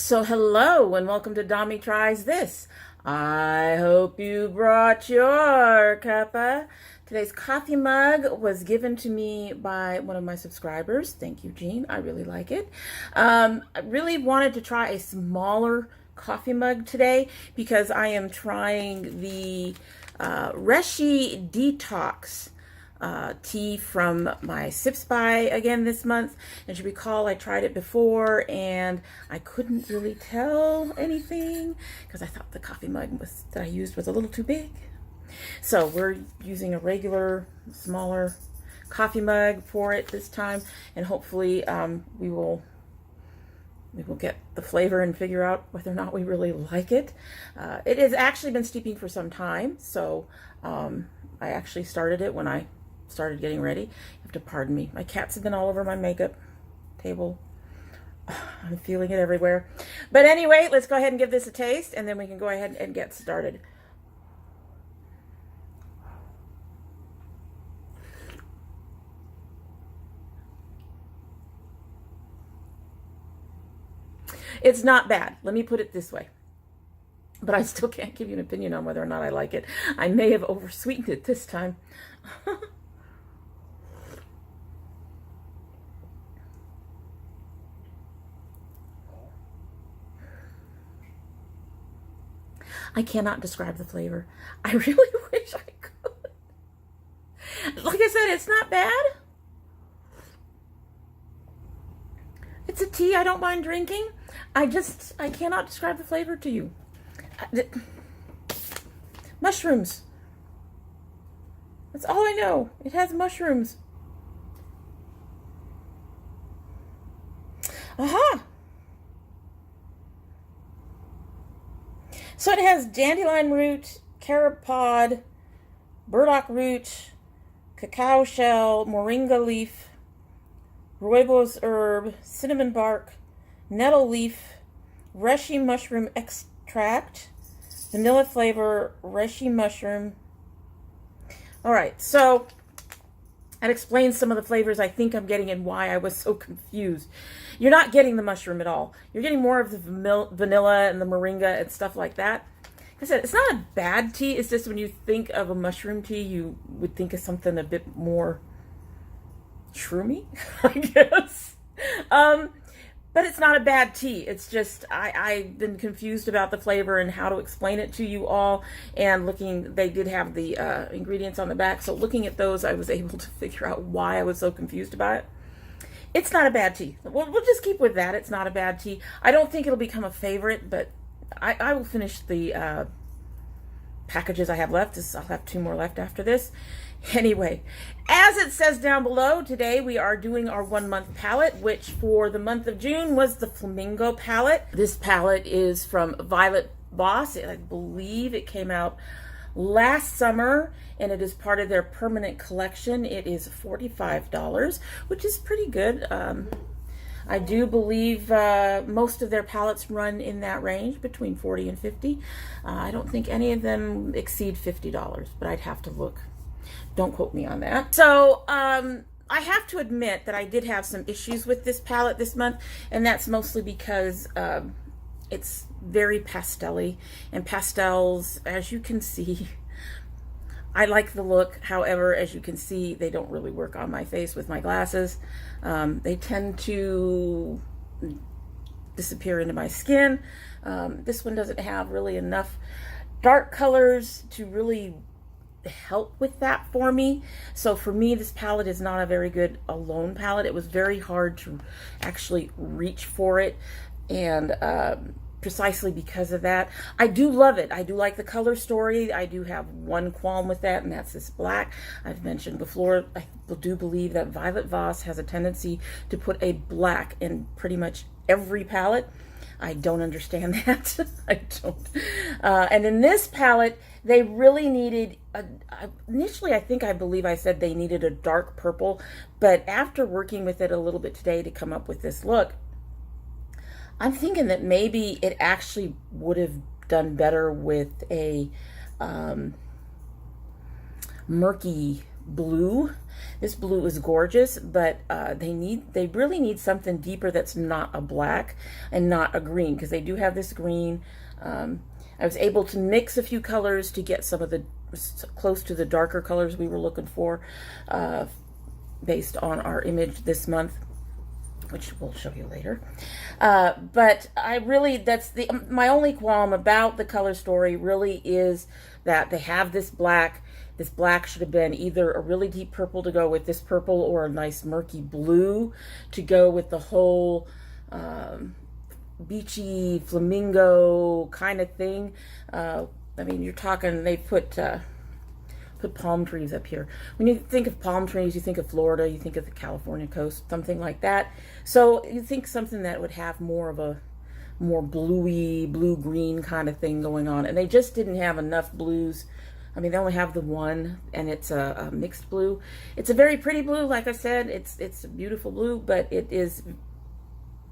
So hello and welcome to domytriesthis. I hope you brought your cuppa. Today's coffee mug was given to me by one of my subscribers. Thank you, Jean. I really like it. I really wanted to try a smaller coffee mug today because I am trying the Reishi Detox tea from my Sips By again this month. As you recall, I tried it before and I couldn't really tell anything because I thought the coffee mug that I used was a little too big. So we're using a regular, smaller coffee mug for it this time, and hopefully we will get the flavor and figure out whether or not we really like it. It has actually been steeping for some time, so I actually started it when I started getting ready. You have to pardon me. My cats have been all over my makeup table. I'm feeling it everywhere. But anyway, let's go ahead and give this a taste, and then we can go ahead and get started. It's not bad. Let me put it this way. But I still can't give you an opinion on whether or not I like it. I may have oversweetened it this time. I cannot describe the flavor. I really wish I could. Like I said, it's not bad. It's a tea I don't mind drinking. I cannot describe the flavor to you. Mushrooms. That's all I know. It has mushrooms. Aha! So it has dandelion root, carob pod, burdock root, cacao shell, moringa leaf, rooibos herb, cinnamon bark, nettle leaf, reishi mushroom extract, vanilla flavor, reishi mushroom. All right, so that explains some of the flavors I think I'm getting and why I was so confused. You're not getting the mushroom at all. You're getting more of the vanilla and the moringa and stuff like that. Like I said, it's not a bad tea. It's just when you think of a mushroom tea, you would think of something a bit more shroomy, I guess. But it's not a bad tea. It's just, I've been confused about the flavor and how to explain it to you all. And they did have the ingredients on the back. So looking at those, I was able to figure out why I was so confused about it. It's not a bad tea. We'll just keep with that. It's not a bad tea. I don't think it'll become a favorite, but I will finish the packages I have left. I'll have 2 more left after this. Anyway, as it says down below, today we are doing our 1-month palette, which for the month of June was the Flamingo palette. This palette is from Voss. I believe it came out last summer, and it is part of their permanent collection. It is $45, which is pretty good. I do believe most of their palettes run in that range, between $40 and $50. I don't think any of them exceed $50, but I'd have to look. Don't quote me on that. So I have to admit that I did have some issues with this palette this month, and that's mostly because it's very pastel-y, and pastels, as you can see, I like the look. However, as you can see, they don't really work on my face with my glasses. They tend to disappear into my skin. This one doesn't have really enough dark colors to really help with that for me. So for me, this palette is not a very good alone palette. It was very hard to actually reach for it, and precisely because of that. I do love it. I do like the color story. I do have one qualm with that, and that's this black. I've mentioned before, I do believe that Violet Voss has a tendency to put a black in pretty much every palette. I don't understand that. I don't. And in this palette, they really needed, initially I believe I said they needed a dark purple, but after working with it a little bit today to come up with this look, I'm thinking that maybe it actually would have done better with a murky blue. This blue is gorgeous, but they really need something deeper that's not a black and not a green, because they do have this green. I was able to mix a few colors to get some of the close to the darker colors we were looking for, based on our image this month, which we'll show you later. But I really, that's my only qualm about the color story really is that they have this black. This black should have been either a really deep purple to go with this purple, or a nice murky blue to go with the whole beachy flamingo kind of thing. I mean, you're talking, they put palm trees up here. When you think of palm trees, you think of Florida, you think of the California coast, something like that. So you think something that would have more of a more bluey, blue-green kind of thing going on. And they just didn't have enough blues. I mean, they only have the one, and it's a mixed blue. It's a very pretty blue, like I said. It's a beautiful blue, but it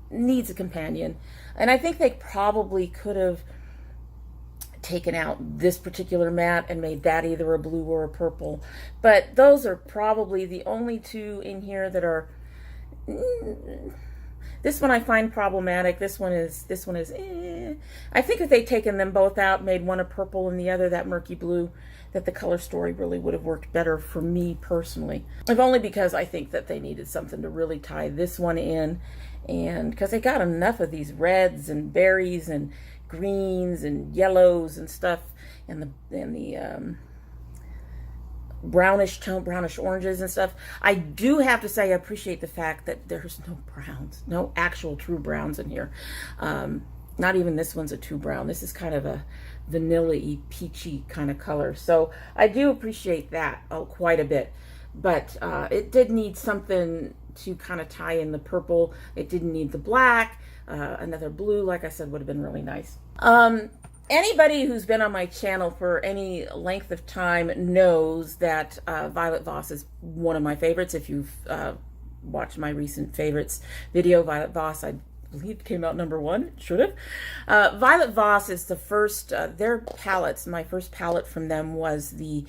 needs a companion. And I think they probably could have taken out this particular matte and made that either a blue or a purple. But those are probably the only two in here that are... This one I find problematic. This one is I think if they'd taken them both out, made one a purple and the other that murky blue, that the color story really would have worked better for me personally. If only because I think that they needed something to really tie this one in, and because they got enough of these reds and berries and greens and yellows and stuff, and the brownish tone, brownish oranges and stuff. I do have to say I appreciate the fact that there's no browns, no actual true browns in here. Not even this one's a true brown. This is kind of a vanilla-y, peachy kind of color. So I do appreciate that quite a bit. But it did need something to kind of tie in the purple. It didn't need the black. Another blue, like I said, would have been really nice. Anybody who's been on my channel for any length of time knows that Violet Voss is one of my favorites. If you've watched my recent favorites video, Violet Voss, I believe came out #1, should have. Violet Voss is the first, their palettes, my first palette from them was the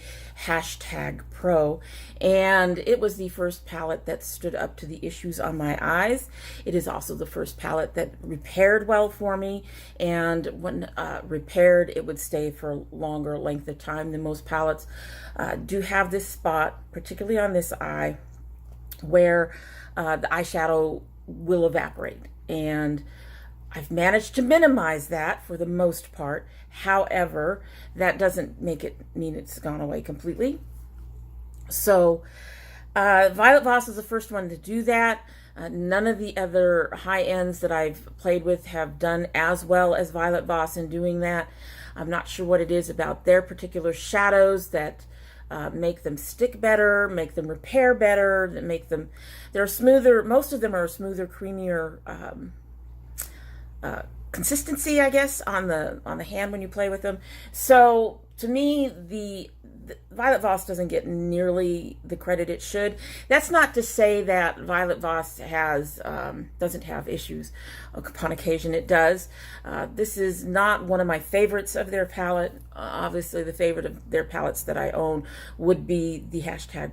#Pro, and it was the first palette that stood up to the issues on my eyes. It is also the first palette that repaired well for me, and when repaired, it would stay for a longer length of time than most palettes. Do have this spot, particularly on this eye, where the eyeshadow will evaporate. And I've managed to minimize that for the most part. However, that doesn't make it mean it's gone away completely. So Violet Voss is the first one to do that. None of the other high ends that I've played with have done as well as Violet Voss in doing that. I'm not sure what it is about their particular shadows that make them stick better, make them repair better, that make them, they're smoother, most of them are smoother, creamier consistency, I guess, on the hand when you play with them. So to me, the Violet Voss doesn't get nearly the credit it should. That's not to say that Violet Voss has doesn't have issues. Upon occasion it does. This is not one of my favorites of their palette. Obviously the favorite of their palettes that I own would be the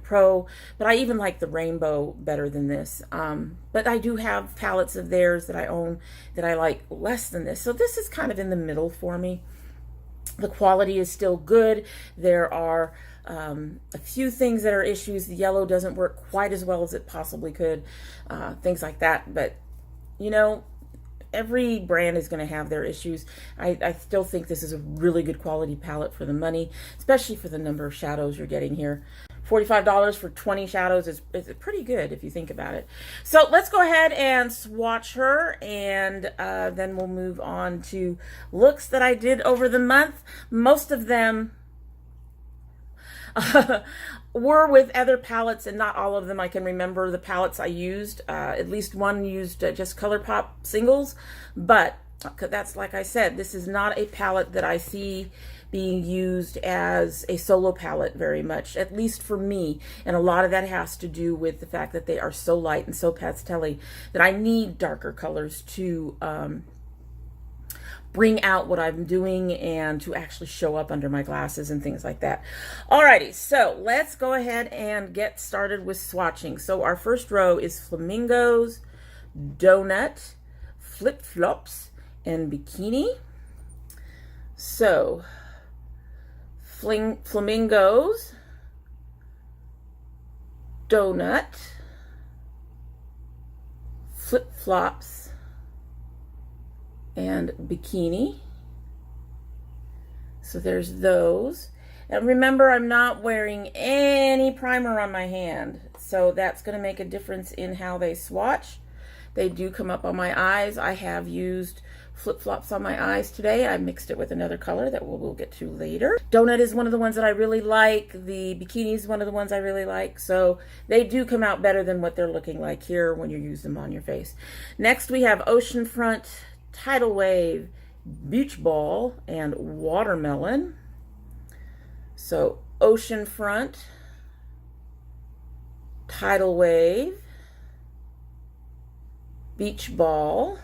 #Pro, but I even like the rainbow better than this. But I do have palettes of theirs that I own that I like less than this. So this is kind of in the middle for me. The quality is still good. There are a few things that are issues. The yellow doesn't work quite as well as it possibly could. Things like that. But, you know, every brand is going to have their issues. I still think this is a really good quality palette for the money, especially for the number of shadows you're getting here. $45 for 20 shadows is pretty good if you think about it. So let's go ahead and swatch her, and then we'll move on to looks that I did over the month. Most of them were with other palettes, and not all of them I can remember the palettes I used. At least one used just ColourPop singles, but that's, like I said, this is not a palette that I see being used as a solo palette very much, at least for me. And a lot of that has to do with the fact that they are so light and so pastel-y that I need darker colors to bring out what I'm doing and to actually show up under my glasses and things like that. Alrighty, so let's go ahead and get started with swatching. So our first row is Flamingos, Donut, Flip Flops, and Bikini. So Flamingos, Donut, Flip Flops, and Bikini. So there's those. And remember, I'm not wearing any primer on my hand, so that's going to make a difference in how they swatch. They do come up on my eyes. I have used flip-flops on my eyes today. I mixed it with another color that we'll get to later. Donut is one of the ones that I really like. The Bikini is one of the ones I really like. So they do come out better than what they're looking like here when you use them on your face. Next we have Oceanfront, Tidal Wave, Beach Ball, and Watermelon. So Oceanfront, Tidal Wave, Beach Ball,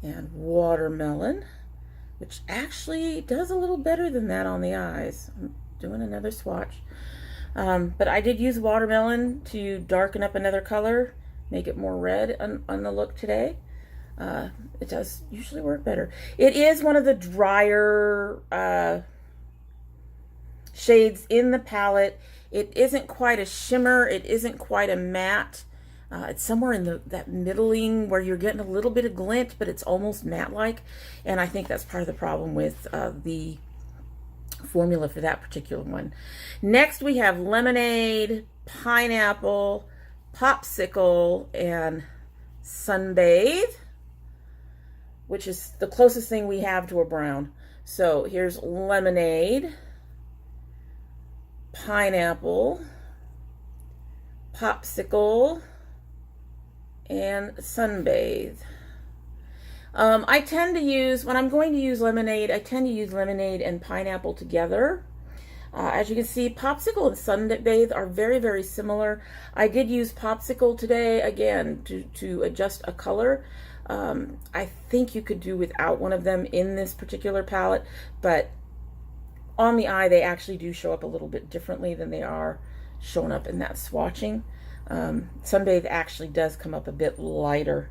and Watermelon, which actually does a little better than that on the eyes. I'm doing another swatch. But I did use Watermelon to darken up another color, make it more red on the look today. It does usually work better. It is one of the drier shades in the palette. It isn't quite a shimmer. It isn't quite a matte. It's somewhere in that middling where you're getting a little bit of glint, but it's almost matte-like. And I think that's part of the problem with the formula for that particular one. Next, we have Lemonade, Pineapple, Popsicle, and Sunbathe, which is the closest thing we have to a brown. So here's Lemonade, Pineapple, Popsicle, and Sunbathe. I tend to use, when I'm going to use lemonade, I tend to use lemonade and pineapple together. As you can see, Popsicle and Sunbathe are very, very similar. I did use Popsicle today, again, to adjust a color. I think you could do without one of them in this particular palette, but on the eye, they actually do show up a little bit differently than they are showing up in that swatching. Sunbathe actually does come up a bit lighter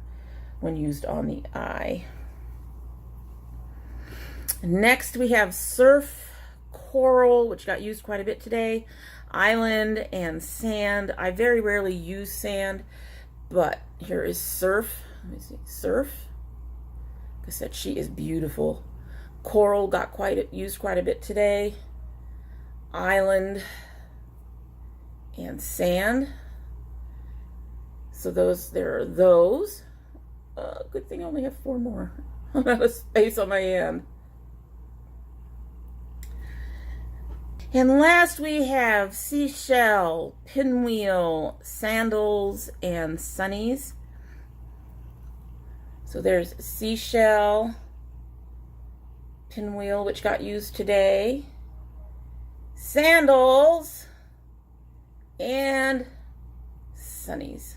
when used on the eye. Next we have Surf, Coral, which got used quite a bit today, Island, and Sand. I very rarely use Sand, but here is Surf. Let me see, Surf. Like I said, she is beautiful. Coral got used quite a bit today, Island, and Sand. So there are those. Good thing I only have 4 more. I'm out of space on my hand. And last we have Seashell, Pinwheel, Sandals, and Sunnies. So there's Seashell, Pinwheel, which got used today, Sandals, and Sunnies.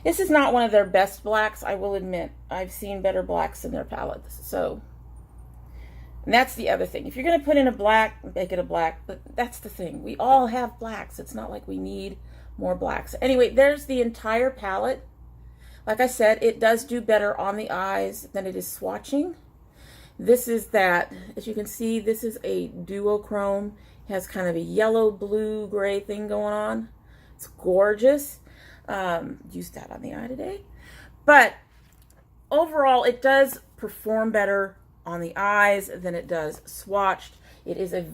This is not one of their best blacks, I will admit. I've seen better blacks in their palettes. So, and that's the other thing. If you're going to put in a black, make it a black. But that's the thing. We all have blacks. It's not like we need more blacks. Anyway, there's the entire palette. Like I said, it does do better on the eyes than it is swatching. This is that, as you can see, this is a duochrome. It has kind of a yellow, blue, gray thing going on. It's gorgeous. Used that on the eye today. But overall, it does perform better on the eyes than it does swatched. It is a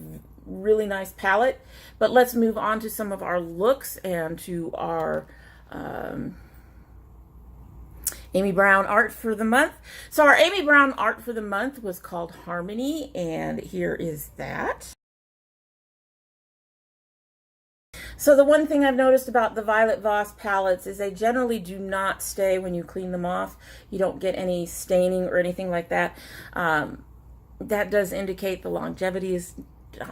really nice palette. But let's move on to some of our looks and to our Amy Brown art for the month. So our Amy Brown art for the month was called Harmony, and here is that. So the one thing I've noticed about the Violet Voss palettes is they generally do not stay when you clean them off. You don't get any staining or anything like that. That does indicate the longevity is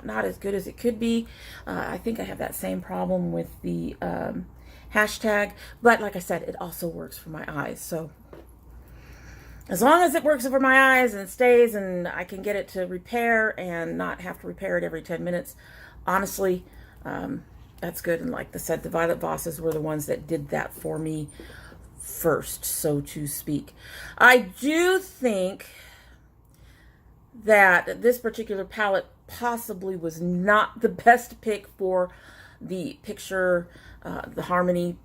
not as good as it could be. I think I have that same problem with the hashtag, but like I said, it also works for my eyes. So as long as it works over my eyes and stays and I can get it to repair and not have to repair it every 10 minutes, honestly, that's good. And like I said, the Violet Vosses were the ones that did that for me first, so to speak. I do think that this particular palette possibly was not the best pick for the picture, the Harmony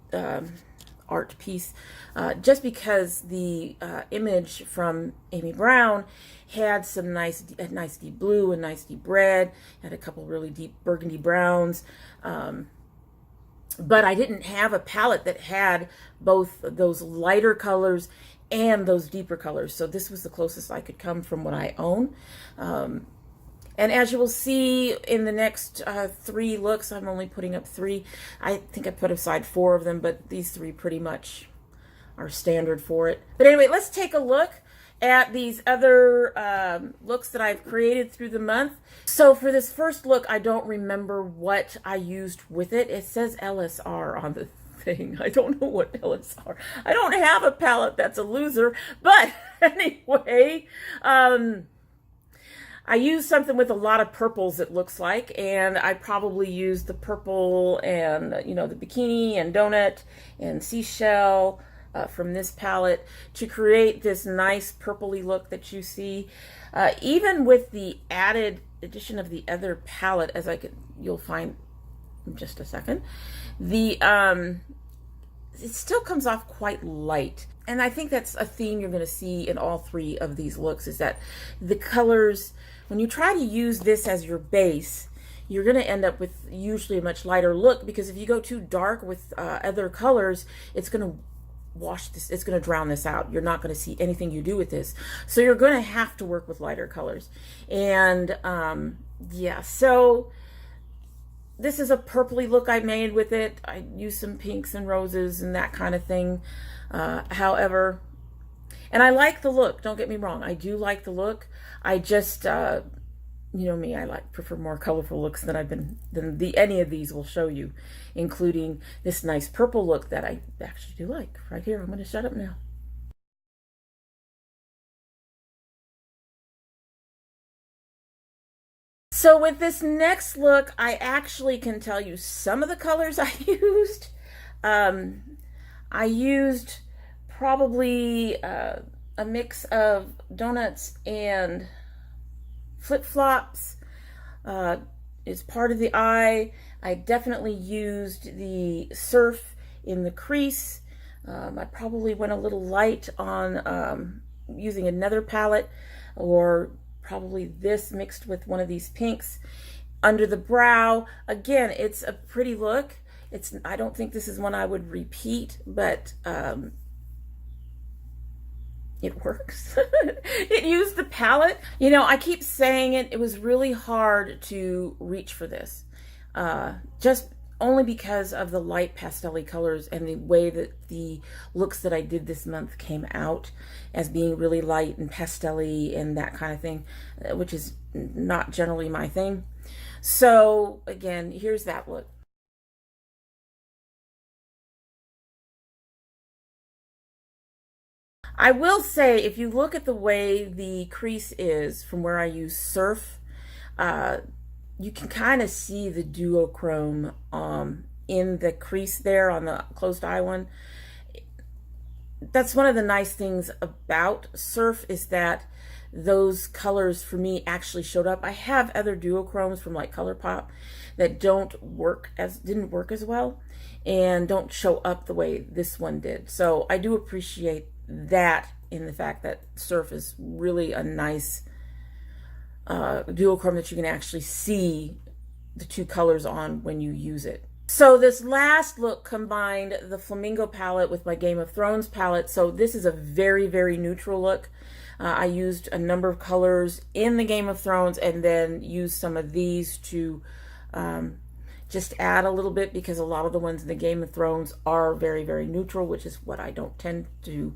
art piece, just because the image from Amy Brown had some nice deep blue and nice deep red, had a couple really deep burgundy browns, but I didn't have a palette that had both those lighter colors and those deeper colors, so this was the closest I could come from what I own. And as you will see in the next 3 looks, I'm only putting up 3. I think I put aside 4 of them, but these 3 pretty much are standard for it. But anyway, let's take a look at these other looks that I've created through the month. So for this first look, I don't remember what I used with it. It says LSR on the thing. I don't know what LSR. I don't have a palette that's a loser, but anyway, I used something with a lot of purples, it looks like, and I probably used the purple and, you know, the bikini and donut and seashell from this palette to create this nice purpley look that you see. Even with the added addition of the other palette, as you'll find in just a second, it still comes off quite light. And I think that's a theme you're going to see in all 3 of these looks, is that the colors, when you try to use this as your base, you're going to end up with usually a much lighter look, because if you go too dark with other colors, it's going to wash this, it's going to drown this out. You're not going to see anything you do with this. So you're going to have to work with lighter colors. And yeah, so this is a purpley look I made with it. I used some pinks and roses and that kind of thing. However, and I like the look, don't get me wrong, I do like the look. I just, you know me, I prefer more colorful looks than any of these will show you, including this nice purple look that I actually do like. Right here, I'm going to shut up now. So with this next look, I actually can tell you some of the colors I used. I used probably a mix of donuts and flip-flops. Is part of the eye. I definitely used the surf in the crease. I probably went a little light on using another palette, or probably this mixed with one of these pinks. Under the brow, again, it's a pretty look. I don't think this is one I would repeat, but it works. It used the palette. You know, I keep saying it was really hard to reach for this. Just only because of the light pastel-y colors and the way that the looks that I did this month came out as being really light and pastel-y and that kind of thing, which is not generally my thing. So again, here's that look. I will say, if you look at the way the crease is from where I use surf, you can kind of see the duochrome in the crease there on the closed eye one. That's one of the nice things about surf, is that those colors for me actually showed up. I have other duochromes from like ColourPop that didn't work as well and don't show up the way this one did. So I do appreciate that, in the fact that surf is really a nice duochrome that you can actually see the 2 colors on when you use it. So this last look combined the Flamingo palette with my Game of Thrones palette. So this is a very, very neutral look. I used a number of colors in the Game of Thrones and then used some of these to just add a little bit, because a lot of the ones in the Game of Thrones are very, very neutral, which is what I don't tend to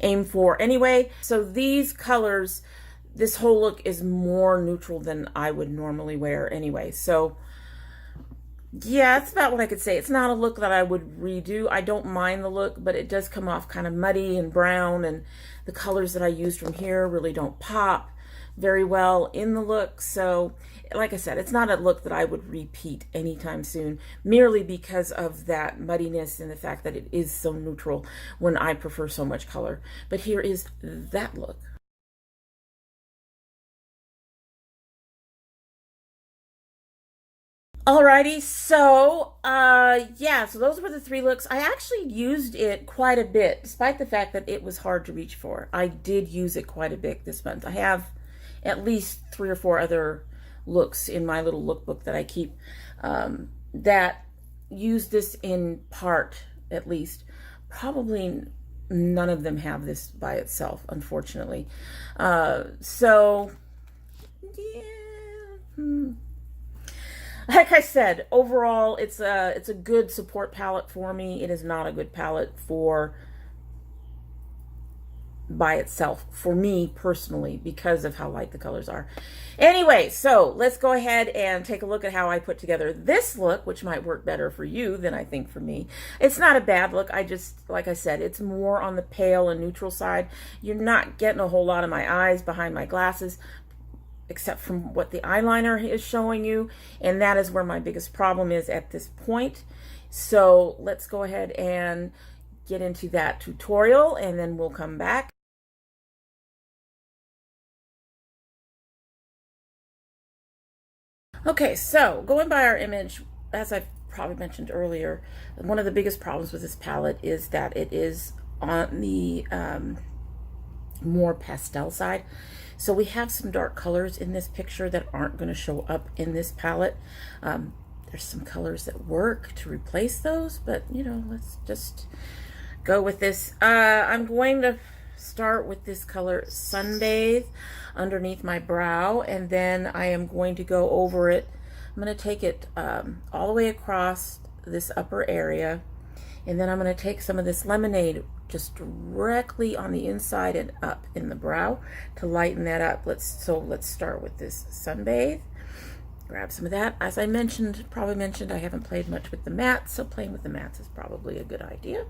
aim for anyway. So these colors, this whole look is more neutral than I would normally wear anyway. So yeah, that's about what I could say. It's not a look that I would redo. I don't mind the look, but it does come off kind of muddy and brown, and the colors that I used from here really don't pop very well in the look. So like I said, it's not a look that I would repeat anytime soon, merely because of that muddiness and the fact that it is so neutral when I prefer so much color. But here is that look. Alrighty, so yeah, so those were the 3 looks. I actually used it quite a bit, despite the fact that it was hard to reach for. I did use it quite a bit this month. I have at least 3 or 4 other looks in my little lookbook that I keep that use this in part, at least. Probably none of them have this by itself, unfortunately. So yeah. Like I said, overall, it's a good support palette for me. It is not a good palette for by itself for me personally because of how light the colors are. Anyway, so let's go ahead and take a look at how I put together this look, which might work better for you than I think for me. It's not a bad look. I just, like I said, it's more on the pale and neutral side. You're not getting a whole lot of my eyes behind my glasses, except from what the eyeliner is showing you, and that is where my biggest problem is at this point. So let's go ahead and get into that tutorial, and then we'll come back. Okay, so going by our image, as I've probably mentioned earlier, one of the biggest problems with this palette is that it is on the more pastel side. So we have some dark colors in this picture that aren't going to show up in this palette. There's some colors that work to replace those, but you know, let's just go with this. I'm going to start with this color Sunbathe underneath my brow, and then I am going to go over it. I'm going to take it all the way across this upper area, and then I'm going to take some of this lemonade just directly on the inside and up in the brow to lighten that up. Let's start with this Sunbathe. Grab some of that. As I probably mentioned, I haven't played much with the mattes, so playing with the mattes is probably a good idea.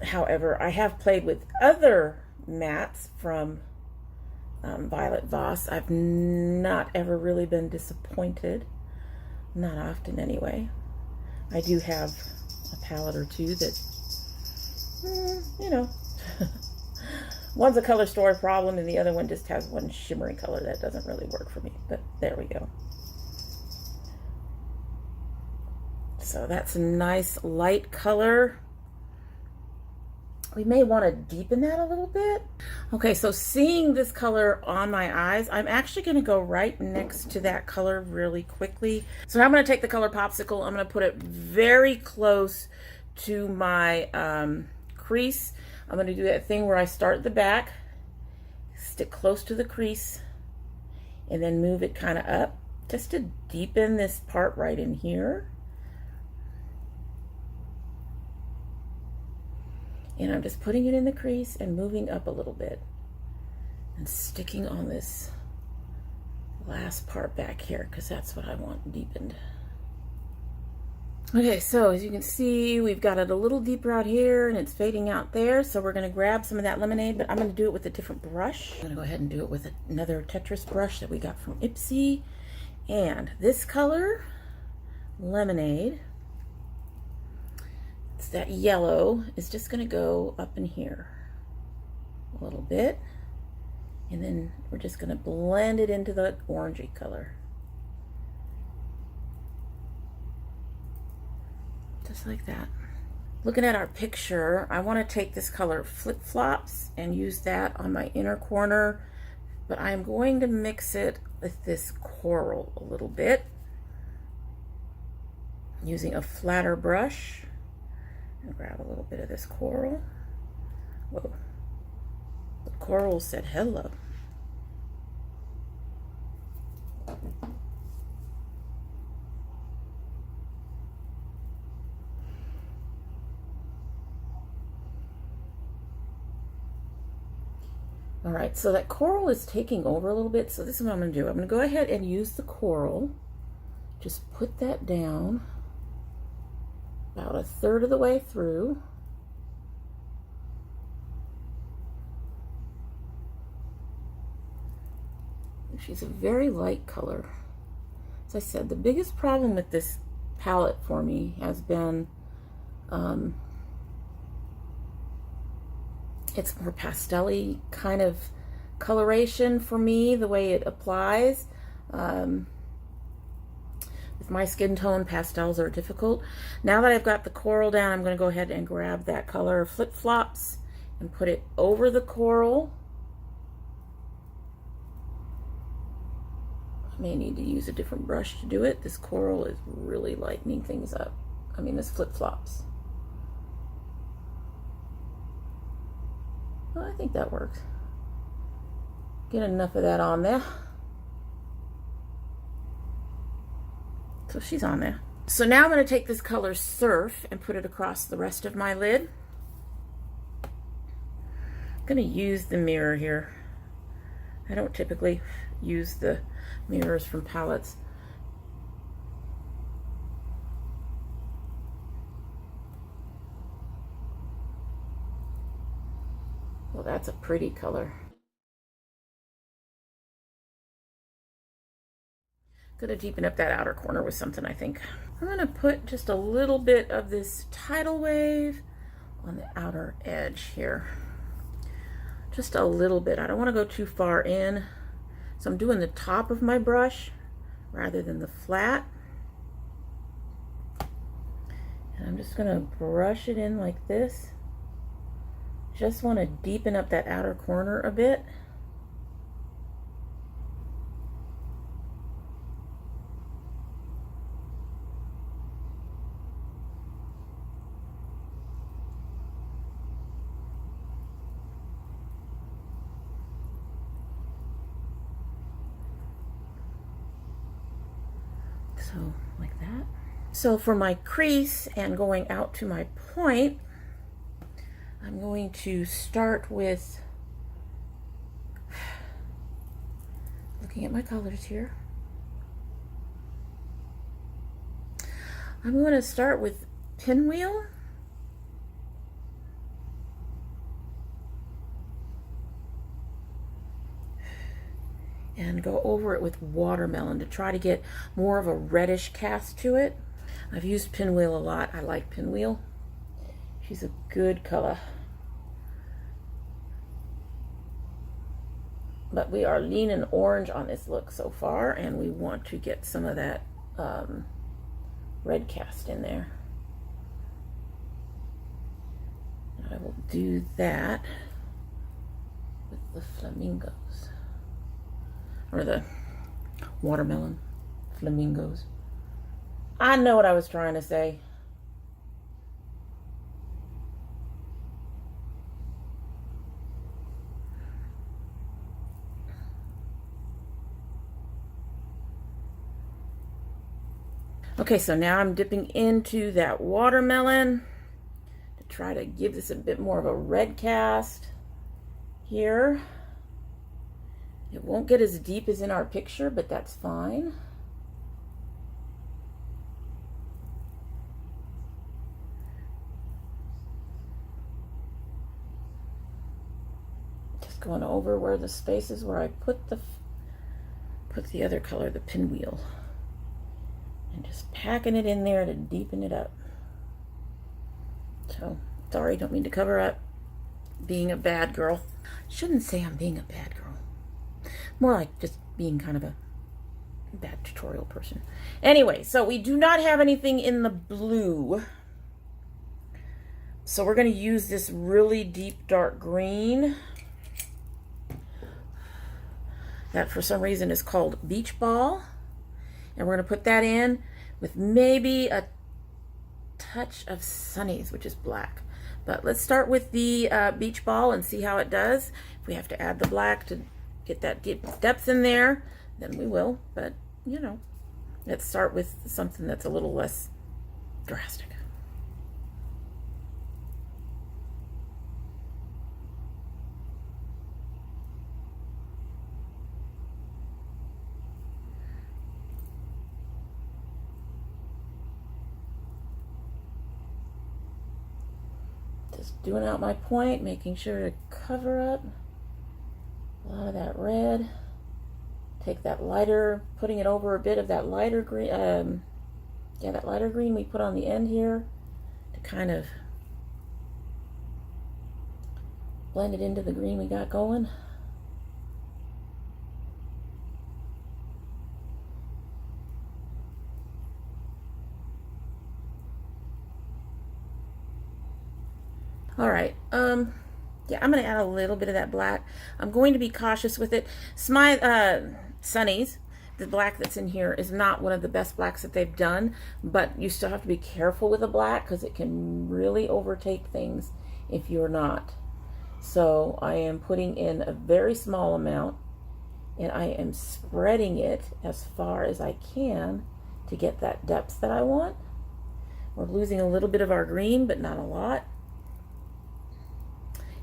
However, I have played with other mattes from Violet Voss. I've not ever really been disappointed. Not often, anyway. I do have a palette or two that, you know, one's a color store problem and the other one just has one shimmery color that doesn't really work for me. But there we go. So that's a nice light color. We may want to deepen that a little bit. Okay, so seeing this color on my eyes, I'm actually going to go right next to that color really quickly. So now I'm going to take the color Popsicle. I'm going to put it very close to my crease. I'm going to do that thing where I start at the back, stick close to the crease, and then move it kind of up just to deepen this part right in here. And I'm just putting it in the crease and moving up a little bit and sticking on this last part back here because that's what I want deepened. Okay, so as you can see, we've got it a little deeper out here and it's fading out there. So we're going to grab some of that lemonade, but I'm going to do it with a different brush. I'm going to go ahead and do it with another Tetris brush that we got from Ipsy. And this color, Lemonade, that yellow is just going to go up in here a little bit, and then we're just going to blend it into the orangey color, just like that. Looking at our picture, I want to take this color Flip Flops and use that on my inner corner, but I'm going to mix it with this coral a little bit using a flatter brush. And grab a little bit of this coral. Whoa. The coral said hello. All right, so that coral is taking over a little bit. So this is what I'm going to do. I'm going to go ahead and use the coral. Just put that down about a third of the way through. She's a very light color. As I said, the biggest problem with this palette for me has been it's more pastel-y kind of coloration for me, the way it applies. With my skin tone, pastels are difficult. Now that I've got the coral down, I'm going to go ahead and grab that color Flip Flops and put it over the coral. I may need to use a different brush to do it. This coral is really lightening things up. I mean, this Flip Flops. Well, I think that works. Get enough of that on there. So she's on there. So now I'm going to take this color Surf and put it across the rest of my lid. I'm going to use the mirror here. I don't typically use the mirrors from palettes. Well, that's a pretty color. Gonna deepen up that outer corner with something, I think. I'm gonna put just a little bit of this Tidal Wave on the outer edge here. Just a little bit. I don't want to go too far in. So I'm doing the top of my brush rather than the flat. And I'm just gonna brush it in like this. Just want to deepen up that outer corner a bit. So like that. So for my crease and going out to my point, I'm going to start with looking at my colors here. I'm going to start with Pinwheel. And go over it with Watermelon to try to get more of a reddish cast to it. I've used Pinwheel a lot. I like Pinwheel. She's a good color. But we are leaning orange on this look so far, and we want to get some of that red cast in there. I will do that with the flamingos. Or the watermelon flamingos. I know what I was trying to say. Okay, so now I'm dipping into that watermelon to try to give this a bit more of a red cast here. It won't get as deep as in our picture, but that's fine. Just going over where the spaces where I put the other color, the Pinwheel. And just packing it in there to deepen it up. So, sorry, don't mean to cover up being a bad girl. Shouldn't say I'm being a bad girl. More like just being kind of a bad tutorial person. Anyway, so we do not have anything in the blue. So we're going to use this really deep dark green. That for some reason is called Beach Ball. And we're going to put that in with maybe a touch of Sunny's, which is black. But let's start with the Beach Ball and see how it does. If we have to add the black to get that depth in there, then we will. But, you know, let's start with something that's a little less drastic. Just doing out my point, making sure to cover up a lot of that red. Take that lighter, putting it over a bit of that lighter green, yeah, that lighter green we put on the end here to kind of blend it into the green we got going. All right, yeah, I'm going to add a little bit of that black. I'm going to be cautious with it. Sunny's, the black that's in here, is not one of the best blacks that they've done, but you still have to be careful with a black because it can really overtake things if you're not. So I am putting in a very small amount, and I am spreading it as far as I can to get that depth that I want. We're losing a little bit of our green, but not a lot.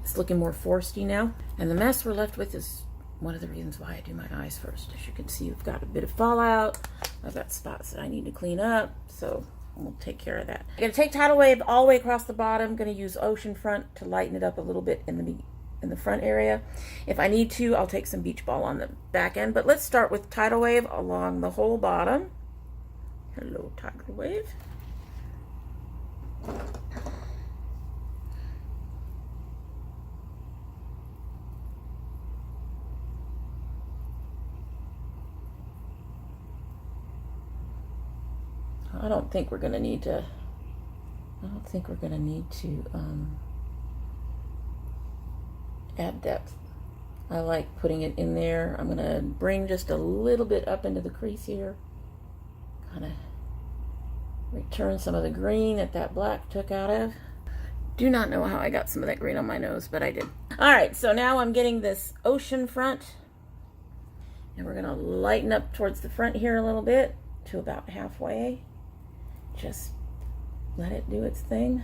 It's looking more foresty now. And the mess we're left with is one of the reasons why I do my eyes first. As you can see, we've got a bit of fallout. I've got spots that I need to clean up, so we'll take care of that. I'm going to take Tidal Wave all the way across the bottom. I'm going to use Ocean Front to lighten it up a little bit in the front area. If I need to, I'll take some Beach Ball on the back end. But let's start with Tidal Wave along the whole bottom. Hello, Tidal Wave. I don't think we're going to need to add depth. I like putting it in there. I'm going to bring just a little bit up into the crease here. Kind of return some of the green that black took out of. Do not know how I got some of that green on my nose, but I did. All right, so now I'm getting this Ocean Front, and we're going to lighten up towards the front here a little bit to about halfway. Just let it do its thing.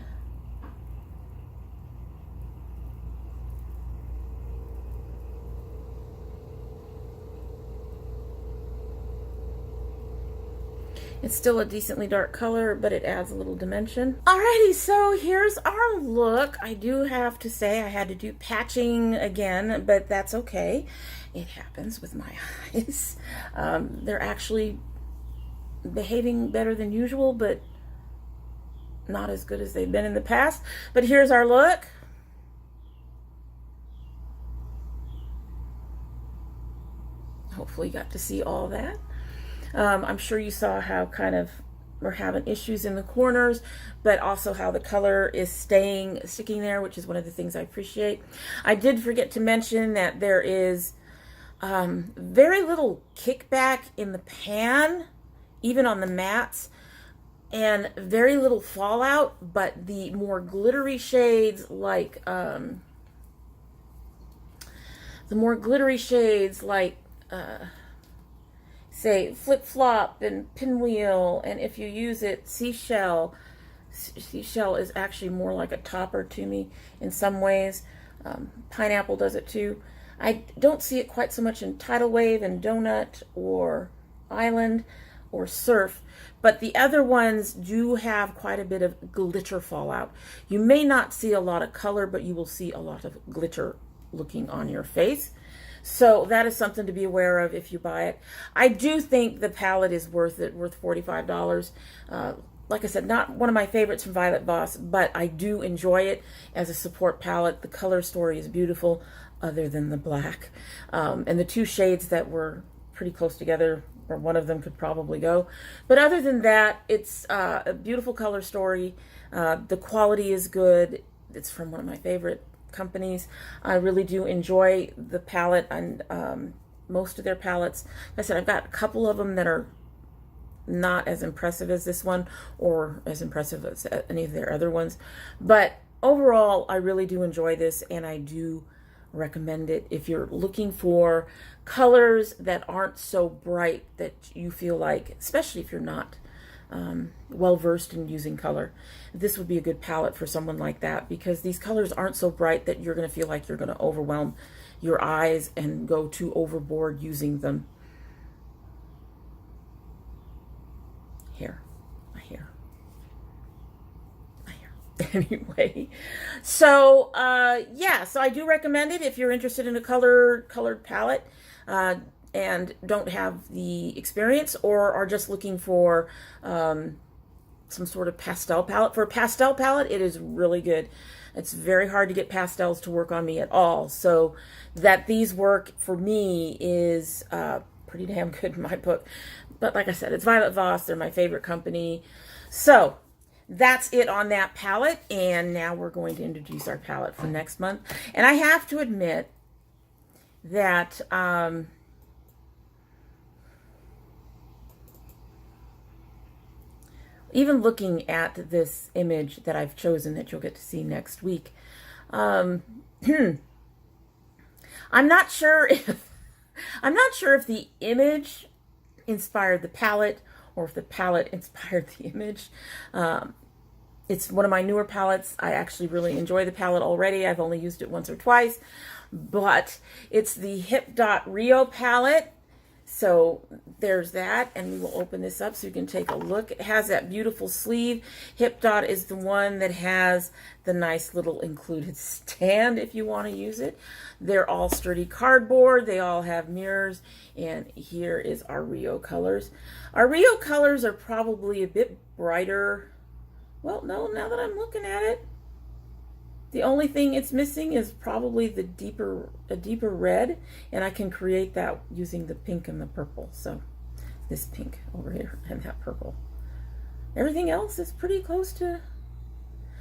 It's still a decently dark color, but it adds a little dimension. Alrighty, so here's our look. I do have to say I had to do patching again, but that's okay. It happens with my eyes. They're actually behaving better than usual, but not as good as they've been in the past. But here's our look. Hopefully you got to see all that. I'm sure you saw how kind of we're having issues in the corners, but also how the color is sticking there, which is one of the things I appreciate. I did forget to mention that there is very little kickback in the pan, even on the mattes, and very little fallout, but the more glittery shades like say Flip Flop and Pinwheel, and if you use it, Seashell is actually more like a topper to me in some ways. Pineapple does it too. I don't see it quite so much in Tidal Wave and Donut or Island or Surf, but the other ones do have quite a bit of glitter fallout. You may not see a lot of color, but you will see a lot of glitter looking on your face. So that is something to be aware of if you buy it. I do think the palette is worth it, worth $45. Like I said, not one of my favorites from Violet Voss, but I do enjoy it as a support palette. The color story is beautiful, other than the black. And the two shades that were pretty close together, or one of them could probably go. But other than that, it's a beautiful color story. The quality is good. It's from one of my favorite companies. I really do enjoy the palette and most of their palettes. Like I said, I've got a couple of them that are not as impressive as this one or as impressive as any of their other ones. But overall, I really do enjoy this, and I do recommend it if you're looking for colors that aren't so bright that you feel like, especially if you're not well versed in using color, this would be a good palette for someone like that, because these colors aren't so bright that you're going to feel like you're going to overwhelm your eyes and go too overboard using them. Here. Anyway, so yeah, so I do recommend it if you're interested in a colored palette. and don't have the experience, or are just looking for some sort of pastel palette. For a pastel palette, it is really good. It's very hard to get pastels to work on me at all. So that these work for me is pretty damn good in my book. But like I said, it's Violet Voss. They're my favorite company. So that's it on that palette. And now we're going to introduce our palette for next month. And I have to admit that even looking at this image that I've chosen that you'll get to see next week, I'm not sure if the image inspired the palette or if the palette inspired the image. It's one of my newer palettes. I actually really enjoy the palette already. I've only used it once or twice, but it's the Hip Dot Rio palette. So there's that, and we will open this up so you can take a look. It has that beautiful sleeve. Hip Dot is the one that has the nice little included stand if you want to use it. They're all sturdy cardboard. They all have mirrors, and here is our Rio colors. Our Rio colors are probably a bit brighter. Well, no, now that I'm looking at it, the only thing it's missing is probably a deeper red, and I can create that using the pink and the purple. So this pink over here and that purple. Everything else is pretty close to...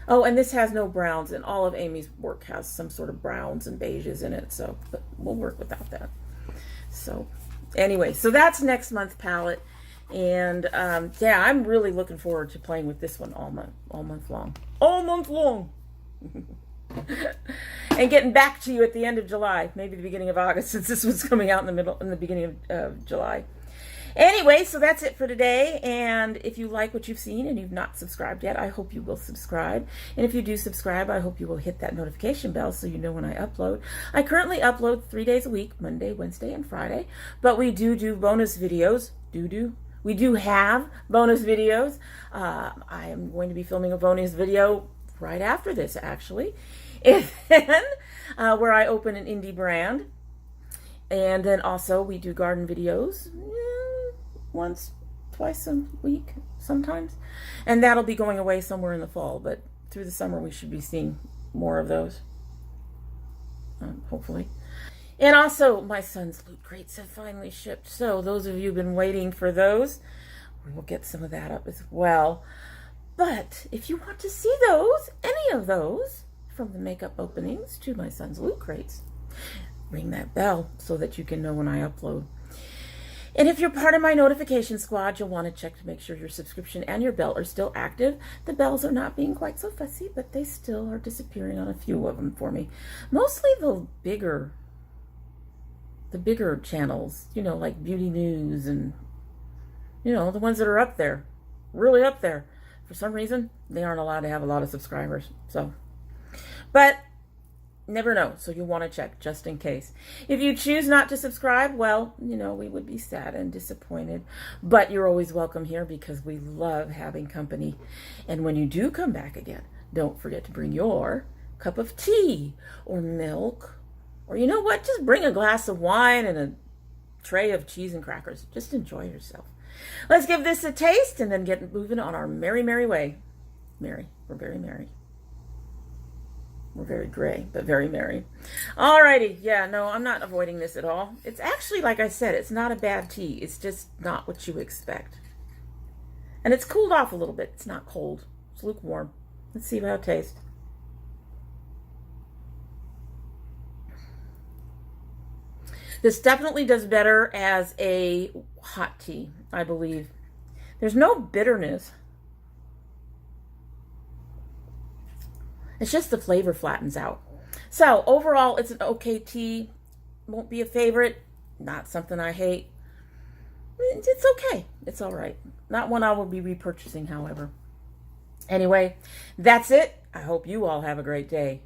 Oh, and this has no browns, and all of Amy's work has some sort of browns and beiges in it, so but we'll work without that. So anyway, so that's next month's palette. And yeah, I'm really looking forward to playing with this one all month long. And getting back to you at the end of July, maybe the beginning of August, since this one's coming out in the beginning of July. Anyway, so that's it for today. And if you like what you've seen and you've not subscribed yet, I hope you will subscribe. And if you do subscribe, I hope you will hit that notification bell so you know when I upload. I currently upload 3 days a week, Monday, Wednesday, and Friday. But we do bonus videos. We do have bonus videos. I am going to be filming a bonus video right after this, actually. And then where I open an indie brand. And then also we do garden videos once, twice a week sometimes. And that'll be going away somewhere in the fall. But through the summer we should be seeing more of those. Hopefully. And also, my son's loot crates have finally shipped. So those of you who've been waiting for those, we will get some of that up as well. But if you want to see those, any of those, from the makeup openings to my son's loot crates, ring that bell so that you can know when I upload. And if you're part of my notification squad, you'll want to check to make sure your subscription and your bell are still active. The bells are not being quite so fussy, but they still are disappearing on a few of them for me. Mostly the bigger channels, you know, like beauty news and, you know, the ones that are up there, really up there. For some reason, they aren't allowed to have a lot of subscribers. So, but never know. So you'll want to check just in case. If you choose not to subscribe, well, you know, we would be sad and disappointed, but you're always welcome here because we love having company. And when you do come back again, don't forget to bring your cup of tea or milk. Or you know what? Just bring a glass of wine and a tray of cheese and crackers. Just enjoy yourself. Let's give this a taste and then get moving on our merry, merry way. Merry. We're very merry. We're very gray, but very merry. Alrighty. Yeah, no, I'm not avoiding this at all. It's actually, like I said, it's not a bad tea. It's just not what you expect. And it's cooled off a little bit. It's not cold. It's lukewarm. Let's see how it tastes. This definitely does better as a hot tea, I believe. There's no bitterness. It's just the flavor flattens out. So overall, it's an okay tea. Won't be a favorite. Not something I hate. It's okay. It's all right. Not one I will be repurchasing, however. Anyway, that's it. I hope you all have a great day.